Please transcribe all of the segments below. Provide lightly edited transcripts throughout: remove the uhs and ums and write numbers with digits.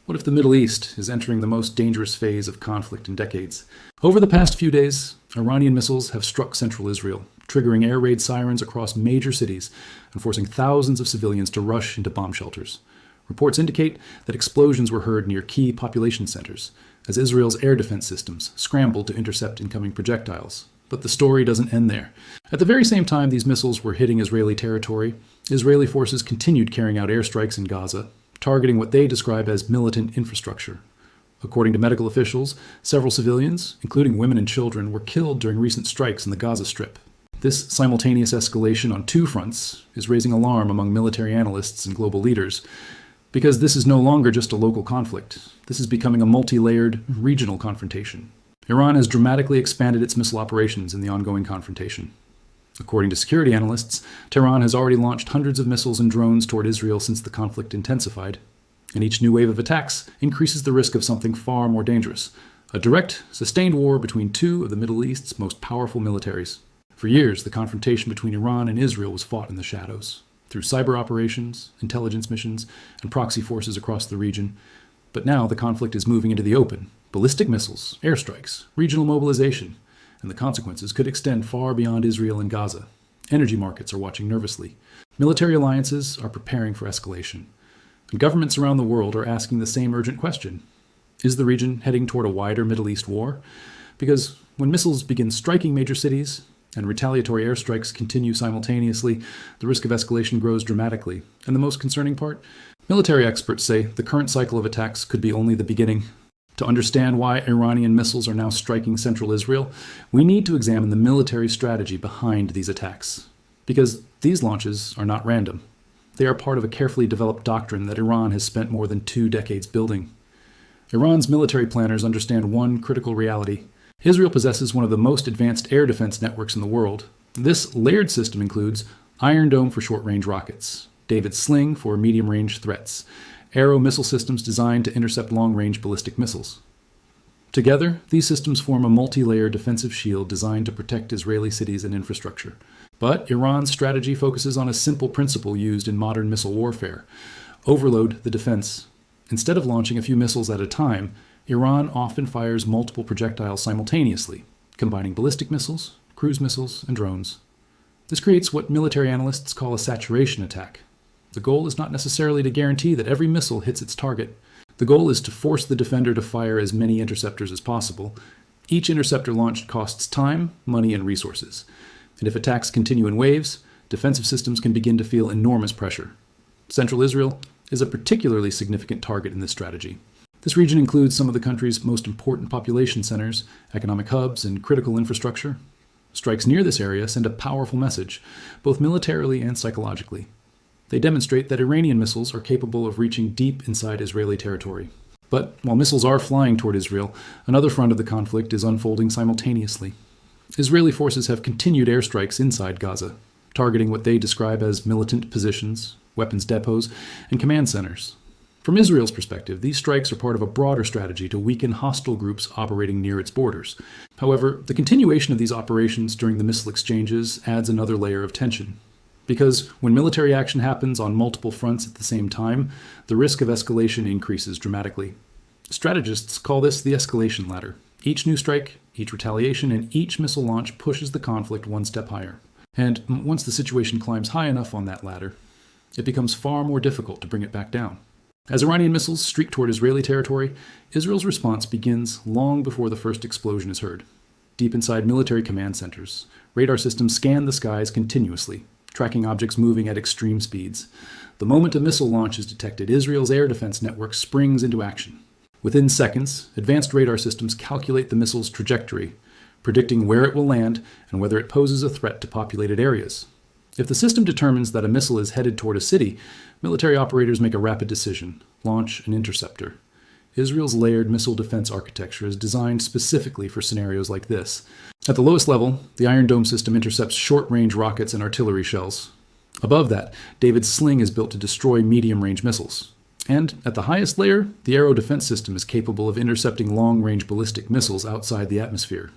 What if the Middle East is entering the most dangerous phase of conflict in decades? Over the past few days, Iranian missiles have struck central Israel, triggering air raid sirens across major cities and forcing thousands of civilians to rush into bomb shelters. Reports indicate that explosions were heard near key population centers, as Israel's air defense systems scrambled to intercept incoming projectiles. But the story doesn't end there. At the very same time these missiles were hitting Israeli territory, Israeli forces continued carrying out airstrikes in Gaza, targeting what they describe as militant infrastructure. According to medical officials, several civilians, including women and children, were killed during recent strikes in the Gaza Strip. This simultaneous escalation on two fronts is raising alarm among military analysts and global leaders, because this is no longer just a local conflict. This is becoming a multi-layered regional confrontation. Iran has dramatically expanded its missile operations in the ongoing confrontation. According to security analysts, Tehran has already launched hundreds of missiles and drones toward Israel since the conflict intensified. And each new wave of attacks increases the risk of something far more dangerous: a direct, sustained war between two of the Middle East's most powerful militaries. For years, the confrontation between Iran and Israel was fought in the shadows, through cyber operations, intelligence missions, and proxy forces across the region. But now the conflict is moving into the open: ballistic missiles, airstrikes, regional mobilization, and the consequences could extend far beyond Israel and Gaza. Energy markets are watching nervously. Military alliances are preparing for escalation. And governments around the world are asking the same urgent question: is the region heading toward a wider Middle East war? Because when missiles begin striking major cities, and retaliatory airstrikes continue simultaneously, the risk of escalation grows dramatically. And the most concerning part? Military experts say the current cycle of attacks could be only the beginning. To understand why Iranian missiles are now striking central Israel, we need to examine the military strategy behind these attacks. Because these launches are not random. They are part of a carefully developed doctrine that Iran has spent more than 2 decades building. Iran's military planners understand one critical reality: Israel possesses one of the most advanced air defense networks in the world. This layered system includes Iron Dome for short-range rockets, David's Sling for medium-range threats, Arrow missile systems designed to intercept long-range ballistic missiles. Together, these systems form a multi-layer defensive shield designed to protect Israeli cities and infrastructure. But Iran's strategy focuses on a simple principle used in modern missile warfare: overload the defense. Instead of launching a few missiles at a time, Iran often fires multiple projectiles simultaneously, combining ballistic missiles, cruise missiles, and drones. This creates what military analysts call a saturation attack. The goal is not necessarily to guarantee that every missile hits its target. The goal is to force the defender to fire as many interceptors as possible. Each interceptor launched costs time, money, and resources. And if attacks continue in waves, defensive systems can begin to feel enormous pressure. Central Israel is a particularly significant target in this strategy. This region includes some of the country's most important population centers, economic hubs, and critical infrastructure. Strikes near this area send a powerful message, both militarily and psychologically. They demonstrate that Iranian missiles are capable of reaching deep inside Israeli territory. But while missiles are flying toward Israel, another front of the conflict is unfolding simultaneously. Israeli forces have continued airstrikes inside Gaza, targeting what they describe as militant positions, weapons depots, and command centers. From Israel's perspective, these strikes are part of a broader strategy to weaken hostile groups operating near its borders. However, the continuation of these operations during the missile exchanges adds another layer of tension. Because when military action happens on multiple fronts at the same time, the risk of escalation increases dramatically. Strategists call this the escalation ladder. Each new strike, each retaliation, and each missile launch pushes the conflict one step higher. And once the situation climbs high enough on that ladder, it becomes far more difficult to bring it back down. As Iranian missiles streak toward Israeli territory, Israel's response begins long before the first explosion is heard. Deep inside military command centers, radar systems scan the skies continuously, tracking objects moving at extreme speeds. The moment a missile launch is detected, Israel's air defense network springs into action. Within seconds, advanced radar systems calculate the missile's trajectory, predicting where it will land and whether it poses a threat to populated areas. If the system determines that a missile is headed toward a city, military operators make a rapid decision: launch an interceptor. Israel's layered missile defense architecture is designed specifically for scenarios like this. At the lowest level, the Iron Dome system intercepts short-range rockets and artillery shells. Above that, David's Sling is built to destroy medium-range missiles. And at the highest layer, the Arrow defense system is capable of intercepting long-range ballistic missiles outside the atmosphere.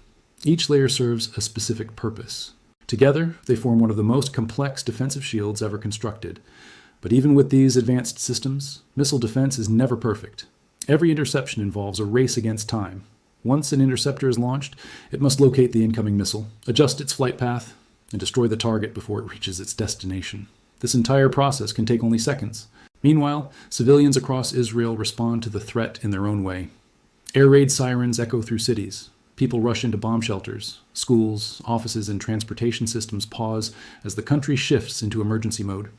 Each layer serves a specific purpose. Together, they form one of the most complex defensive shields ever constructed. But even with these advanced systems, missile defense is never perfect. Every interception involves a race against time. Once an interceptor is launched, it must locate the incoming missile, adjust its flight path, and destroy the target before it reaches its destination. This entire process can take only seconds. Meanwhile, civilians across Israel respond to the threat in their own way. Air raid sirens echo through cities. People rush into bomb shelters. Schools, offices, and transportation systems pause as the country shifts into emergency mode.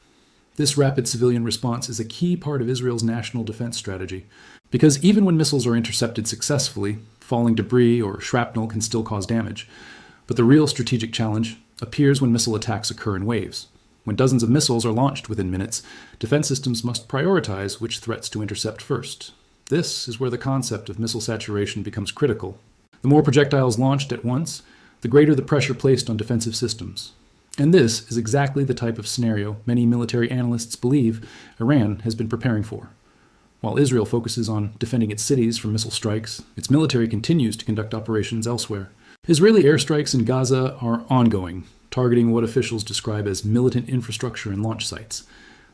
This rapid civilian response is a key part of Israel's national defense strategy, because even when missiles are intercepted successfully, falling debris or shrapnel can still cause damage. But the real strategic challenge appears when missile attacks occur in waves. When dozens of missiles are launched within minutes, defense systems must prioritize which threats to intercept first. This is where the concept of missile saturation becomes critical. The more projectiles launched at once, the greater the pressure placed on defensive systems. And this is exactly the type of scenario many military analysts believe Iran has been preparing for. While Israel focuses on defending its cities from missile strikes, its military continues to conduct operations elsewhere. Israeli airstrikes in Gaza are ongoing, targeting what officials describe as militant infrastructure and launch sites.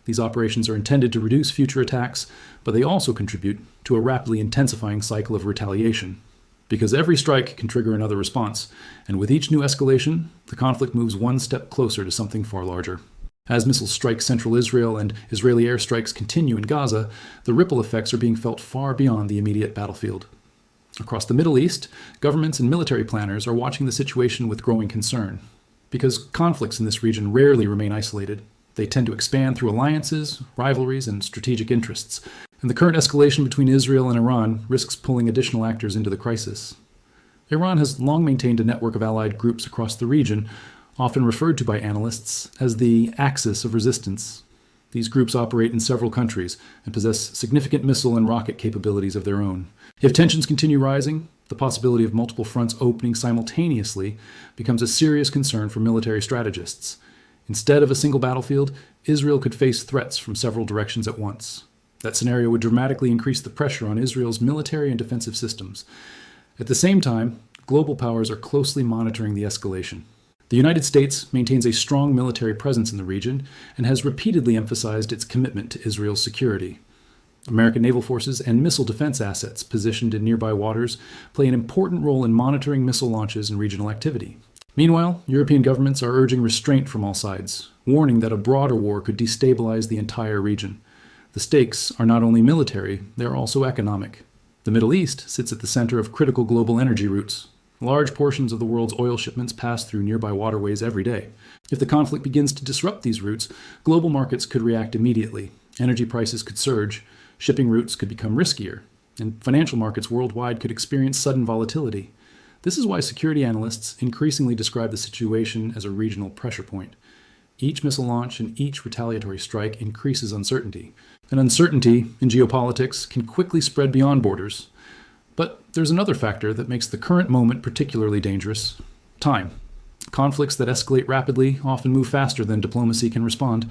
These operations are intended to reduce future attacks, but they also contribute to a rapidly intensifying cycle of retaliation. Because every strike can trigger another response, and with each new escalation, the conflict moves one step closer to something far larger. As missiles strike central Israel and Israeli airstrikes continue in Gaza, the ripple effects are being felt far beyond the immediate battlefield. Across the Middle East, governments and military planners are watching the situation with growing concern. Because conflicts in this region rarely remain isolated, they tend to expand through alliances, rivalries, and strategic interests. And the current escalation between Israel and Iran risks pulling additional actors into the crisis. Iran has long maintained a network of allied groups across the region, often referred to by analysts as the axis of resistance. These groups operate in several countries and possess significant missile and rocket capabilities of their own. If tensions continue rising, the possibility of multiple fronts opening simultaneously becomes a serious concern for military strategists. Instead of a single battlefield, Israel could face threats from several directions at once. That scenario would dramatically increase the pressure on Israel's military and defensive systems. At the same time, global powers are closely monitoring the escalation. The United States maintains a strong military presence in the region and has repeatedly emphasized its commitment to Israel's security. American naval forces and missile defense assets positioned in nearby waters play an important role in monitoring missile launches and regional activity. Meanwhile, European governments are urging restraint from all sides, warning that a broader war could destabilize the entire region. The stakes are not only military, they are also economic. The Middle East sits at the center of critical global energy routes. Large portions of the world's oil shipments pass through nearby waterways every day. If the conflict begins to disrupt these routes, global markets could react immediately. Energy prices could surge, shipping routes could become riskier, and financial markets worldwide could experience sudden volatility. This is why security analysts increasingly describe the situation as a regional pressure point. Each missile launch and each retaliatory strike increases uncertainty. And uncertainty in geopolitics can quickly spread beyond borders. But there's another factor that makes the current moment particularly dangerous: time. Conflicts that escalate rapidly often move faster than diplomacy can respond.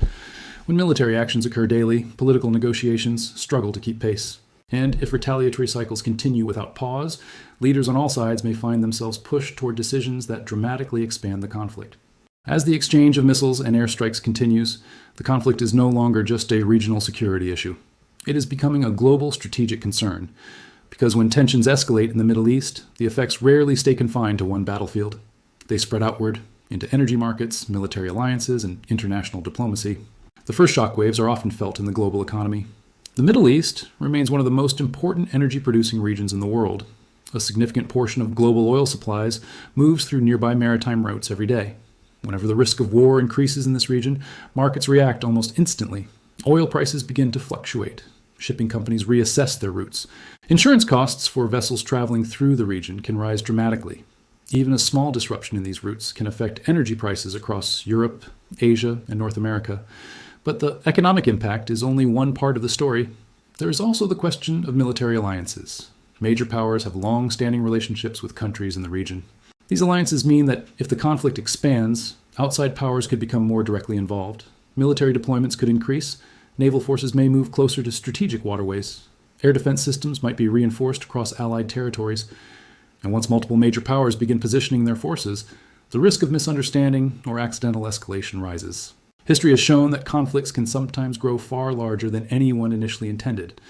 When military actions occur daily, political negotiations struggle to keep pace. And if retaliatory cycles continue without pause, leaders on all sides may find themselves pushed toward decisions that dramatically expand the conflict. As the exchange of missiles and airstrikes continues, the conflict is no longer just a regional security issue. It is becoming a global strategic concern, because when tensions escalate in the Middle East, the effects rarely stay confined to one battlefield. They spread outward into energy markets, military alliances, and international diplomacy. The first shockwaves are often felt in the global economy. The Middle East remains one of the most important energy-producing regions in the world. A significant portion of global oil supplies moves through nearby maritime routes every day. Whenever the risk of war increases in this region, markets react almost instantly. Oil prices begin to fluctuate. Shipping companies reassess their routes. Insurance costs for vessels traveling through the region can rise dramatically. Even a small disruption in these routes can affect energy prices across Europe, Asia, and North America. But the economic impact is only one part of the story. There is also the question of military alliances. Major powers have long-standing relationships with countries in the region. These alliances mean that if the conflict expands, outside powers could become more directly involved. Military deployments could increase. Naval forces may move closer to strategic waterways. Air defense systems might be reinforced across allied territories. And once multiple major powers begin positioning their forces, the risk of misunderstanding or accidental escalation rises. History has shown that conflicts can sometimes grow far larger than anyone initially intended.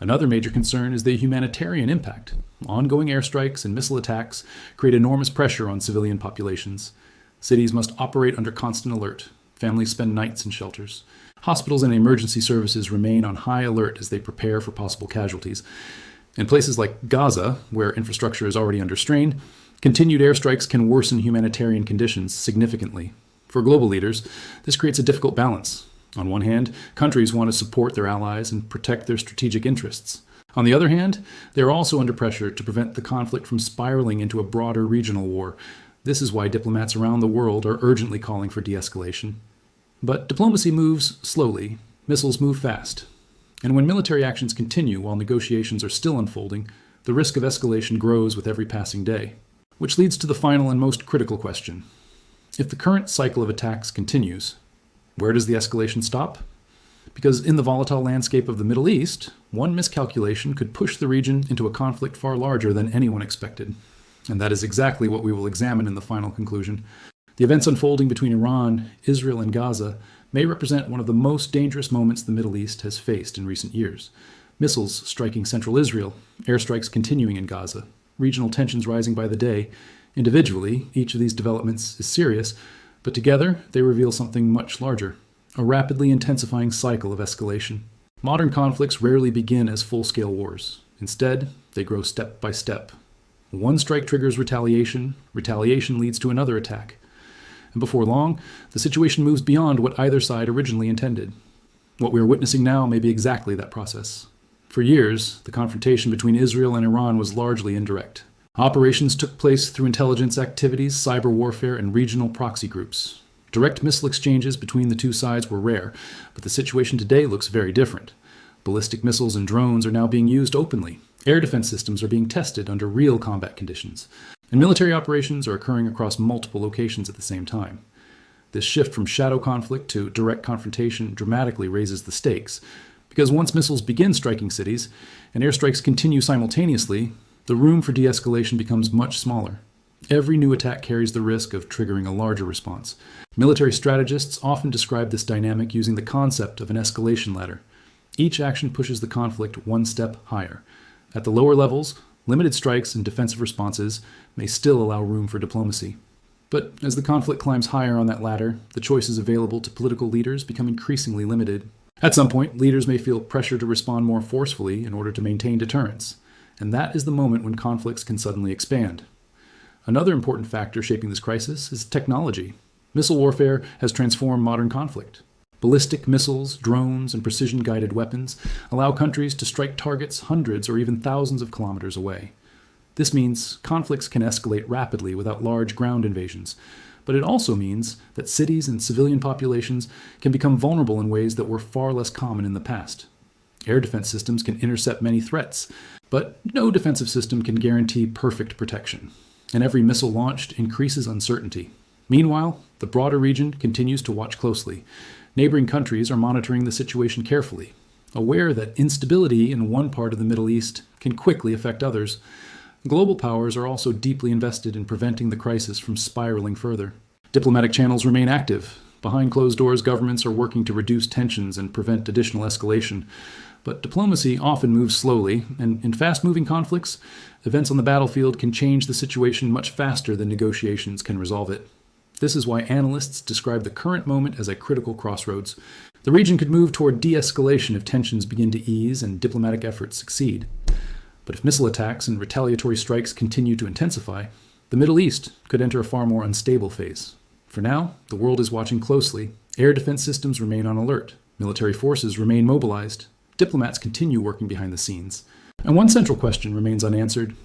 Another major concern is the humanitarian impact. Ongoing airstrikes and missile attacks create enormous pressure on civilian populations. Cities must operate under constant alert. Families spend nights in shelters. Hospitals and emergency services remain on high alert as they prepare for possible casualties. In places like Gaza, where infrastructure is already under strain, continued airstrikes can worsen humanitarian conditions significantly. For global leaders, this creates a difficult balance. On one hand, countries want to support their allies and protect their strategic interests. On the other hand, they are also under pressure to prevent the conflict from spiraling into a broader regional war. This is why diplomats around the world are urgently calling for de-escalation. But diplomacy moves slowly, missiles move fast. And when military actions continue while negotiations are still unfolding, the risk of escalation grows with every passing day. Which leads to the final and most critical question. If the current cycle of attacks continues, where does the escalation stop? Because in the volatile landscape of the Middle East, one miscalculation could push the region into a conflict far larger than anyone expected. And that is exactly what we will examine in the final conclusion. The events unfolding between Iran, Israel, and Gaza may represent one of the most dangerous moments the Middle East has faced in recent years. Missiles striking central Israel, airstrikes continuing in Gaza, regional tensions rising by the day. Individually, each of these developments is serious, but together they reveal something much larger, a rapidly intensifying cycle of escalation. Modern conflicts rarely begin as full-scale wars. Instead, they grow step by step. One strike triggers retaliation, retaliation leads to another attack. And before long, the situation moves beyond what either side originally intended. What we are witnessing now may be exactly that process. For years, the confrontation between Israel and Iran was largely indirect. Operations took place through intelligence activities, cyber warfare, and regional proxy groups. Direct missile exchanges between the two sides were rare, but the situation today looks very different. Ballistic missiles and drones are now being used openly. Air defense systems are being tested under real combat conditions. And military operations are occurring across multiple locations at the same time. This shift from shadow conflict to direct confrontation dramatically raises the stakes, because once missiles begin striking cities, and airstrikes continue simultaneously, the room for de-escalation becomes much smaller. Every new attack carries the risk of triggering a larger response. Military strategists often describe this dynamic using the concept of an escalation ladder. Each action pushes the conflict one step higher. At the lower levels, limited strikes and defensive responses may still allow room for diplomacy. But as the conflict climbs higher on that ladder, the choices available to political leaders become increasingly limited. At some point, leaders may feel pressure to respond more forcefully in order to maintain deterrence. And that is the moment when conflicts can suddenly expand. Another important factor shaping this crisis is technology. Missile warfare has transformed modern conflict. Ballistic missiles, drones, and precision-guided weapons allow countries to strike targets hundreds or even thousands of kilometers away. This means conflicts can escalate rapidly without large ground invasions, but it also means that cities and civilian populations can become vulnerable in ways that were far less common in the past. Air defense systems can intercept many threats, but no defensive system can guarantee perfect protection, and every missile launched increases uncertainty. Meanwhile, the broader region continues to watch closely. Neighboring countries are monitoring the situation carefully, aware that instability in one part of the Middle East can quickly affect others. Global powers are also deeply invested in preventing the crisis from spiraling further. Diplomatic channels remain active. Behind closed doors, governments are working to reduce tensions and prevent additional escalation. But diplomacy often moves slowly, and in fast-moving conflicts, events on the battlefield can change the situation much faster than negotiations can resolve it. This is why analysts describe the current moment as a critical crossroads. The region could move toward de-escalation if tensions begin to ease and diplomatic efforts succeed. But if missile attacks and retaliatory strikes continue to intensify, the Middle East could enter a far more unstable phase. For now, the world is watching closely. Air defense systems remain on alert. Military forces remain mobilized. Diplomats continue working behind the scenes. And one central question remains unanswered.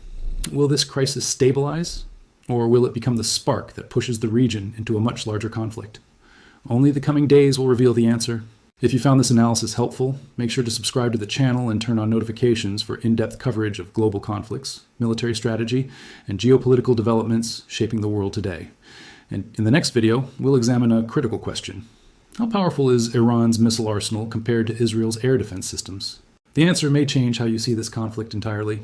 Will this crisis stabilize, or will it become the spark that pushes the region into a much larger conflict? Only the coming days will reveal the answer. If you found this analysis helpful, make sure to subscribe to the channel and turn on notifications for in-depth coverage of global conflicts, military strategy, and geopolitical developments shaping the world today. And in the next video, we'll examine a critical question. How powerful is Iran's missile arsenal compared to Israel's air defense systems? The answer may change how you see this conflict entirely.